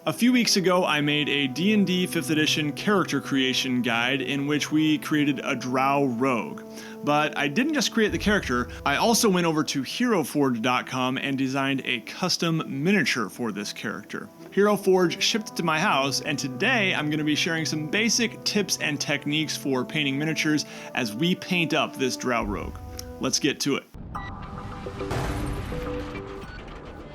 A few weeks ago, I made a D&D 5th edition character creation guide in which we created a Drow rogue. But I didn't just create the character, I also went over to HeroForge.com and designed a custom miniature for this character. HeroForge shipped it to my house, and today I'm going to be sharing some basic tips and techniques for painting miniatures as we paint up this Drow rogue. Let's get to it.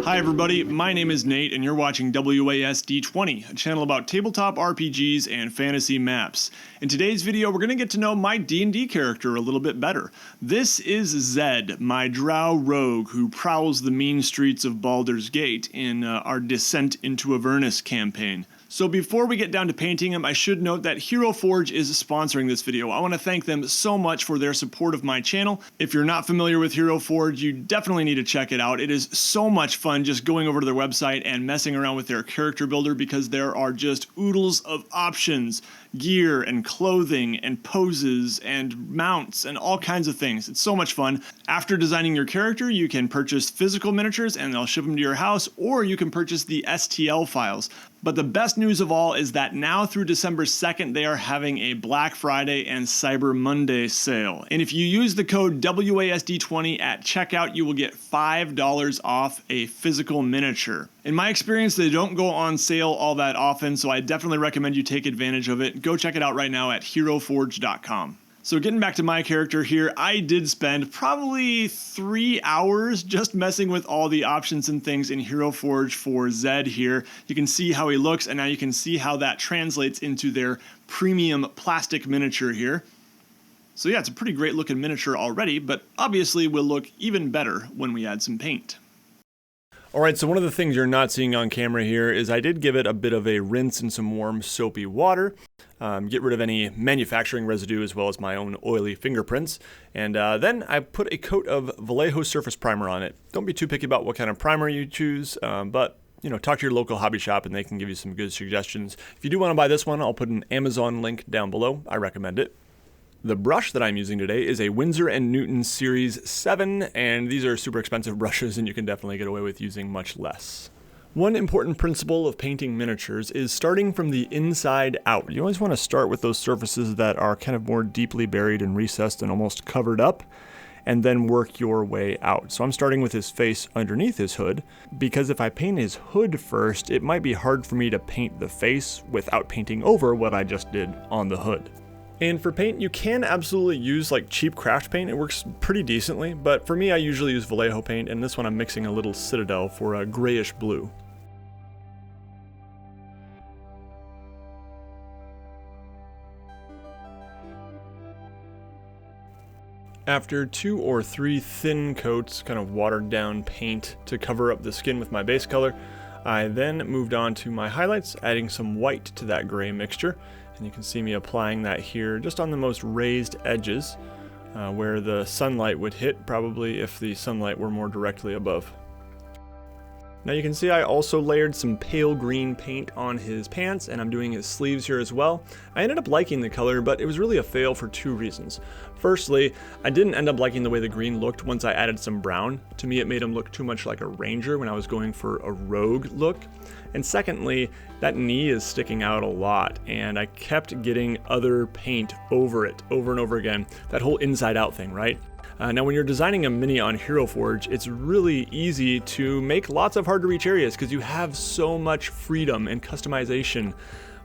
Hi everybody, my name is Nate and you're watching WASD20, a channel about tabletop RPGs and fantasy maps. In today's video we're going to get to know my D&D character a little bit better. This is Zed, my Drow rogue who prowls the mean streets of Baldur's Gate in our Descent into Avernus campaign. So before we get down to painting him, I should note that HeroForge is sponsoring this video. I want to thank them so much for their support of my channel. If you're not familiar with HeroForge, you definitely need to check it out. It is so much fun just going over to their website and messing around with their character builder because there are just oodles of options, gear and clothing and poses and mounts and all kinds of things. It's so much fun. After designing your character, you can purchase physical miniatures and they'll ship them to your house, or you can purchase the STL files. But the best news of all is that now through December 2nd, they are having a Black Friday and Cyber Monday sale. And if you use the code WASD20 at checkout, you will get $5 off a physical miniature. In my experience, they don't go on sale all that often, so I definitely recommend you take advantage of it. Go check it out right now at HeroForge.com. So getting back to my character here, I did spend probably 3 hours just messing with all the options and things in HeroForge for Zed here. You can see how he looks, and now you can see how that translates into their premium plastic miniature here. So yeah, it's a pretty great looking miniature already, but obviously will look even better when we add some paint. Alright, so one of the things you're not seeing on camera here is I did give it a bit of a rinse in some warm soapy water, get rid of any manufacturing residue as well as my own oily fingerprints, and then I put a coat of Vallejo surface primer on it. Don't be too picky about what kind of primer you choose, but talk to your local hobby shop and they can give you some good suggestions. If you do want to buy this one, I'll put an Amazon link down below. I recommend it. The brush that I'm using today is a Winsor & Newton Series 7, and these are super expensive brushes and you can definitely get away with using much less. One important principle of painting miniatures is starting from the inside out. You always want to start with those surfaces that are kind of more deeply buried and recessed and almost covered up, and then work your way out. So I'm starting with his face underneath his hood, because if I paint his hood first, it might be hard for me to paint the face without painting over what I just did on the hood. And for paint, you can absolutely use like cheap craft paint. It works pretty decently, but for me, I usually use Vallejo paint, and this one I'm mixing a little Citadel for a grayish blue. After 2 or 3 thin coats, kind of watered down paint to cover up the skin with my base color, I then moved on to my highlights, adding some white to that gray mixture. And you can see me applying that here just on the most raised edges where the sunlight would hit, probably if the sunlight were more directly above. Now you can see I also layered some pale green paint on his pants, and I'm doing his sleeves here as well. I ended up liking the color, but it was really a fail for 2 reasons. Firstly, I didn't end up liking the way the green looked once I added some brown. To me, it made him look too much like a ranger when I was going for a rogue look. And secondly, that knee is sticking out a lot, and I kept getting other paint over it over and over again. That whole inside out thing, right? Now when you're designing a mini on HeroForge, it's really easy to make lots of hard to reach areas because you have so much freedom and customization,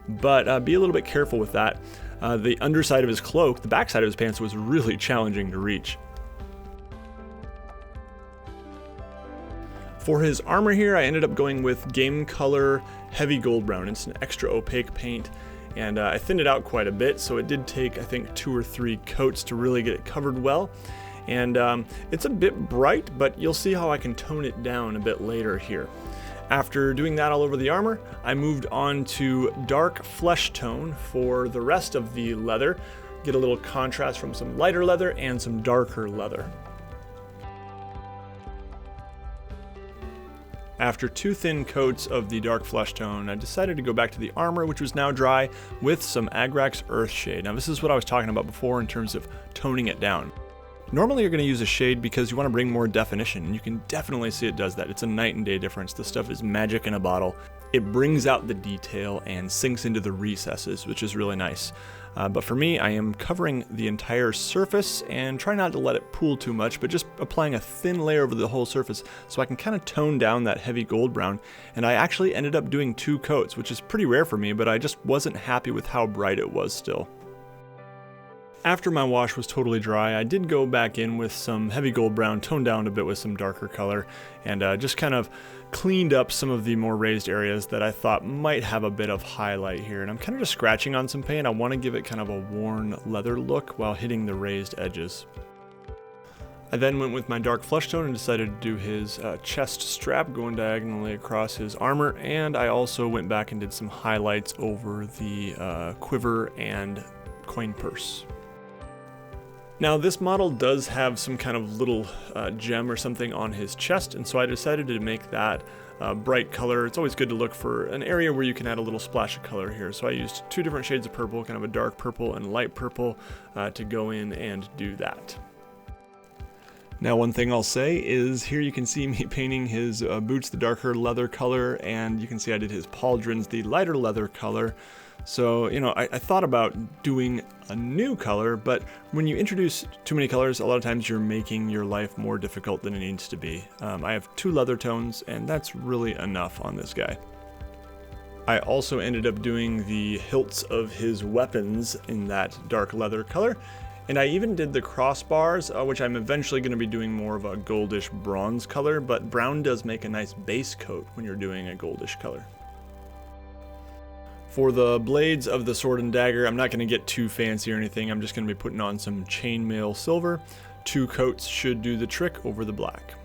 but be a little bit careful with that. The underside of his cloak, the backside of his pants, was really challenging to reach. For his armor here, I ended up going with Game Color Heavy Gold Brown. It's an extra opaque paint, and I thinned it out quite a bit, so it did take, I think, 2 or 3 coats to really get it covered well. And it's a bit bright, but you'll see how I can tone it down a bit later here. After doing that all over the armor, I moved on to dark flesh tone for the rest of the leather. Get a little contrast from some lighter leather and some darker leather. After 2 thin coats of the dark flesh tone, I decided to go back to the armor, which was now dry, with some Agrax Earthshade. Now this is what I was talking about before in terms of toning it down. Normally you're going to use a shade because you want to bring more definition, and you can definitely see it does that. It's a night and day difference. This stuff is magic in a bottle. It brings out the detail and sinks into the recesses, which is really nice. But for me, I am covering the entire surface and try not to let it pool too much, but just applying a thin layer over the whole surface so I can kind of tone down that heavy gold brown. And I actually ended up doing 2 coats, which is pretty rare for me, but I just wasn't happy with how bright it was still. After my wash was totally dry, I did go back in with some heavy gold brown, toned down a bit with some darker color, and just kind of cleaned up some of the more raised areas that I thought might have a bit of highlight here. And I'm kind of just scratching on some paint. I want to give it kind of a worn leather look while hitting the raised edges. I then went with my dark flesh tone and decided to do his chest strap going diagonally across his armor, and I also went back and did some highlights over the quiver and coin purse. Now this model does have some kind of little gem or something on his chest, and so I decided to make that bright color. It's always good to look for an area where you can add a little splash of color here. So I used 2 different shades of purple, kind of a dark purple and light purple, to go in and do that. Now one thing I'll say is here you can see me painting his boots the darker leather color, and you can see I did his pauldrons the lighter leather color. So, you know, I thought about doing a new color, but when you introduce too many colors, a lot of times you're making your life more difficult than it needs to be. I have 2 leather tones, and that's really enough on this guy. I also ended up doing the hilts of his weapons in that dark leather color, and I even did the crossbars, which I'm eventually going to be doing more of a goldish bronze color, but brown does make a nice base coat when you're doing a goldish color. For the blades of the sword and dagger, I'm not going to get too fancy or anything. I'm just going to be putting on some chainmail silver. 2 coats should do the trick over the black.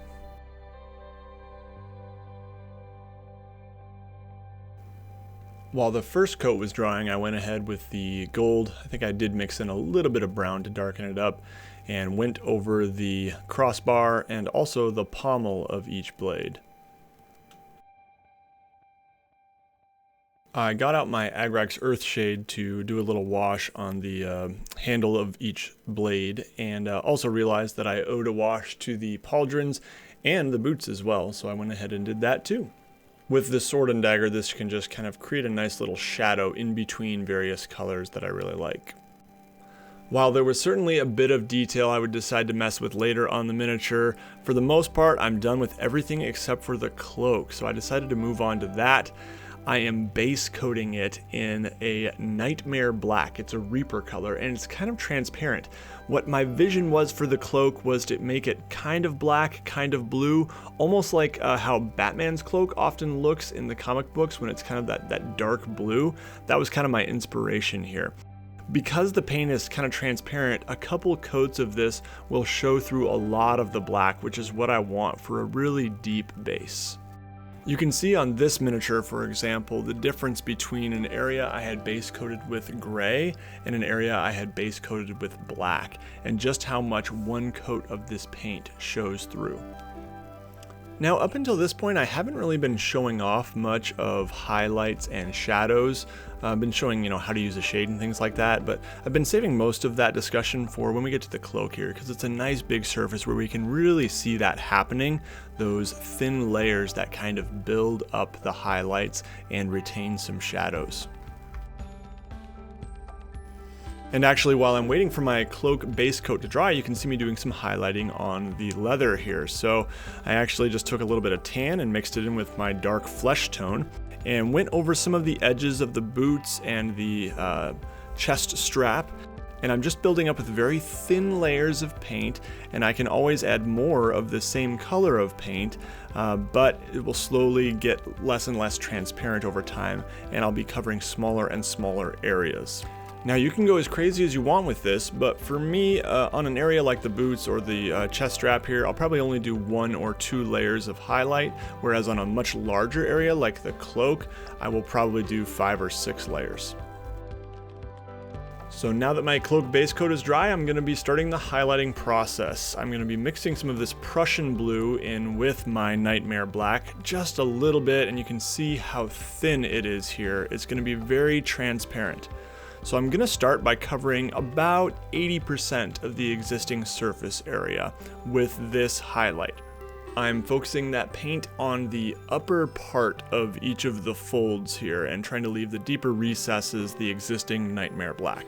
While the first coat was drying, I went ahead with the gold. I think I did mix in a little bit of brown to darken it up, and went over the crossbar and also the pommel of each blade. I got out my Agrax Earthshade to do a little wash on the handle of each blade, and also realized that I owed a wash to the pauldrons and the boots as well, so I went ahead and did that too. With the sword and dagger, this can just kind of create a nice little shadow in between various colors that I really like. While there was certainly a bit of detail I would decide to mess with later on the miniature, for the most part I'm done with everything except for the cloak, so I decided to move on to that. I am base coating it in a Nightmare Black. It's a Reaper color, and it's kind of transparent. What my vision was for the cloak was to make it kind of black, kind of blue, almost like how Batman's cloak often looks in the comic books when it's kind of that dark blue. That was kind of my inspiration here. Because the paint is kind of transparent, a couple coats of this will show through a lot of the black, which is what I want for a really deep base. You can see on this miniature, for example, the difference between an area I had base coated with gray and an area I had base coated with black, and just how much one coat of this paint shows through. Now, up until this point, I haven't really been showing off much of highlights and shadows. I've been showing, how to use a shade and things like that, but I've been saving most of that discussion for when we get to the cloak here, because it's a nice big surface where we can really see that happening, those thin layers that kind of build up the highlights and retain some shadows. And actually, while I'm waiting for my cloak base coat to dry, you can see me doing some highlighting on the leather here. So I actually just took a little bit of tan and mixed it in with my dark flesh tone and went over some of the edges of the boots and the chest strap. And I'm just building up with very thin layers of paint, and I can always add more of the same color of paint, but it will slowly get less and less transparent over time, and I'll be covering smaller and smaller areas. Now you can go as crazy as you want with this, but for me, on an area like the boots or the chest strap here, I'll probably only do 1 or 2 layers of highlight, whereas on a much larger area like the cloak, I will probably do 5 or 6 layers. So now that my cloak base coat is dry, I'm going to be starting the highlighting process. I'm going to be mixing some of this Prussian blue in with my Nightmare Black, just a little bit, and you can see how thin it is here. It's going to be very transparent. So I'm going to start by covering about 80% of the existing surface area with this highlight. I'm focusing that paint on the upper part of each of the folds here and trying to leave the deeper recesses the existing Nightmare Black.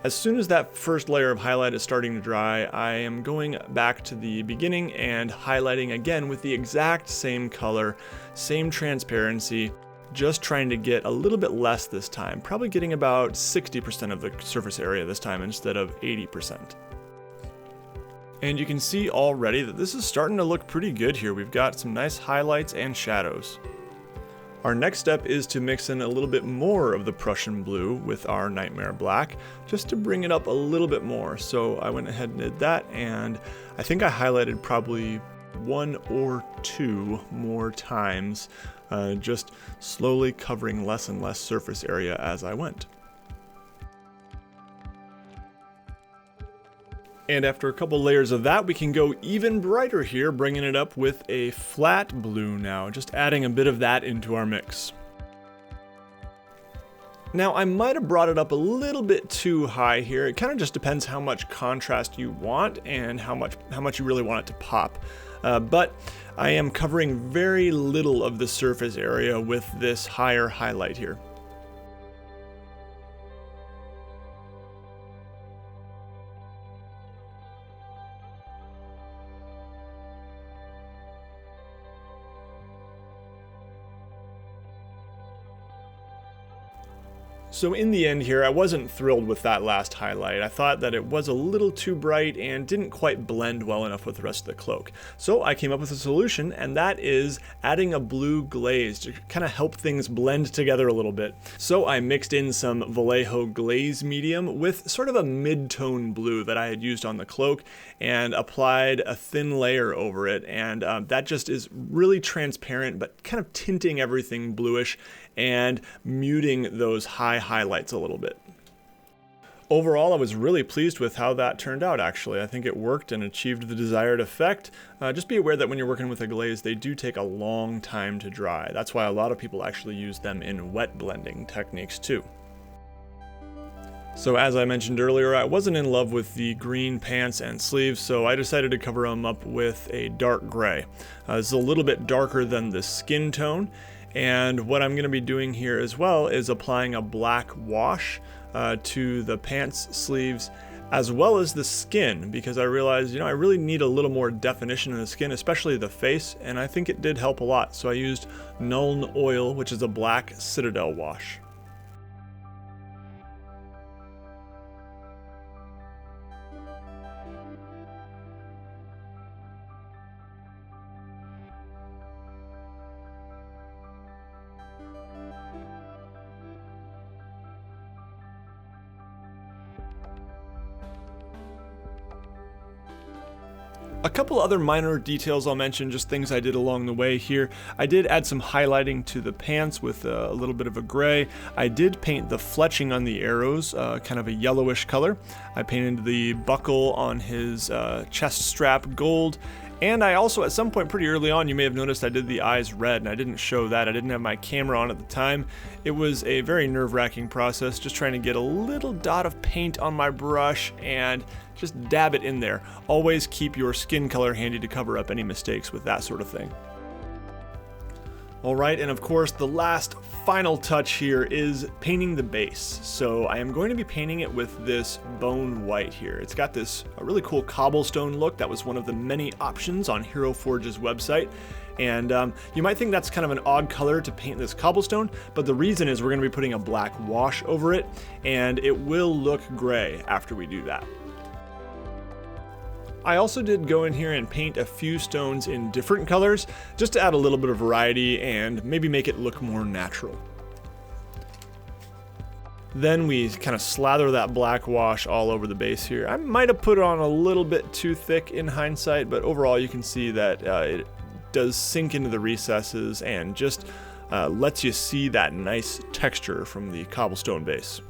As soon as that first layer of highlight is starting to dry, I am going back to the beginning and highlighting again with the exact same color, same transparency, just trying to get a little bit less this time, probably getting about 60% of the surface area this time instead of 80%. And you can see already that this is starting to look pretty good here. We've got some nice highlights and shadows. Our next step is to mix in a little bit more of the Prussian blue with our Nightmare Black, just to bring it up a little bit more. So I went ahead and did that, and I think I highlighted probably 1 or 2 more times, just slowly covering less and less surface area as I went. And after a couple layers of that, we can go even brighter here, bringing it up with a flat blue now, just adding a bit of that into our mix. Now, I might have brought it up a little bit too high here. It kind of just depends how much contrast you want and how much you really want it to pop. But I am covering very little of the surface area with this higher highlight here. So in the end here, I wasn't thrilled with that last highlight. I thought that it was a little too bright and didn't quite blend well enough with the rest of the cloak. So I came up with a solution, and that is adding a blue glaze to kind of help things blend together a little bit. So I mixed in some Vallejo glaze medium with sort of a mid-tone blue that I had used on the cloak and applied a thin layer over it, and that just is really transparent but kind of tinting everything bluish and muting those high highlights a little bit. Overall, I was really pleased with how that turned out, actually. I think it worked and achieved the desired effect. Just be aware that when you're working with a glaze, they do take a long time to dry. That's why a lot of people actually use them in wet blending techniques too. So as I mentioned earlier, I wasn't in love with the green pants and sleeves, so I decided to cover them up with a dark gray. This is a little bit darker than the skin tone. And what I'm going to be doing here as well is applying a black wash to the pants, sleeves, as well as the skin, because I realized, I really need a little more definition in the skin, especially the face, and I think it did help a lot. So I used Nuln Oil, which is a black Citadel wash. A couple other minor details I'll mention, just things I did along the way here. I did add some highlighting to the pants with a little bit of a gray. I did paint the fletching on the arrows, kind of a yellowish color. I painted the buckle on his chest strap gold. And I also, at some point pretty early on, you may have noticed I did the eyes red, and I didn't show that. I didn't have my camera on at the time. It was a very nerve-wracking process, just trying to get a little dot of paint on my brush and just dab it in there. Always keep your skin color handy to cover up any mistakes with that sort of thing. Alright, and of course the last final touch here is painting the base. So I am going to be painting it with this bone white here. It's got this really cool cobblestone look. That was one of the many options on Hero Forge's website. And you might think that's kind of an odd color to paint this cobblestone, but the reason is we're going to be putting a black wash over it, and it will look gray after we do that. I also did go in here and paint a few stones in different colors, just to add a little bit of variety and maybe make it look more natural. Then we kind of slather that black wash all over the base here. I might have put it on a little bit too thick in hindsight, but overall you can see that it does sink into the recesses and just lets you see that nice texture from the cobblestone base.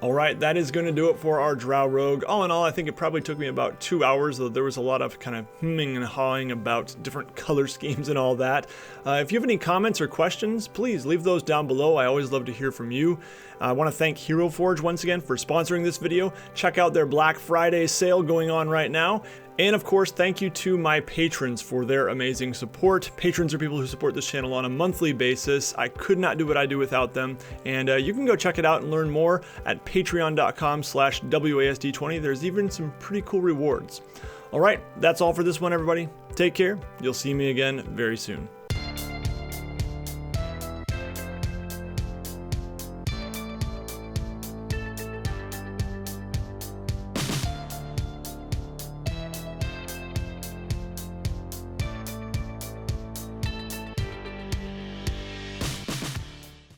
Alright, that is going to do it for our Drow Rogue. All in all, I think it probably took me about 2 hours, though there was a lot of kind of hemming and hawing about different color schemes and all that. If you have any comments or questions, please leave those down below. I always love to hear from you. I want to thank Hero Forge once again for sponsoring this video. Check out their Black Friday sale going on right now. And of course, thank you to my patrons for their amazing support. Patrons are people who support this channel on a monthly basis. I could not do what I do without them. And you can go check it out and learn more at patreon.com/WASD20. There's even some pretty cool rewards. All right, that's all for this one, everybody. Take care. You'll see me again very soon.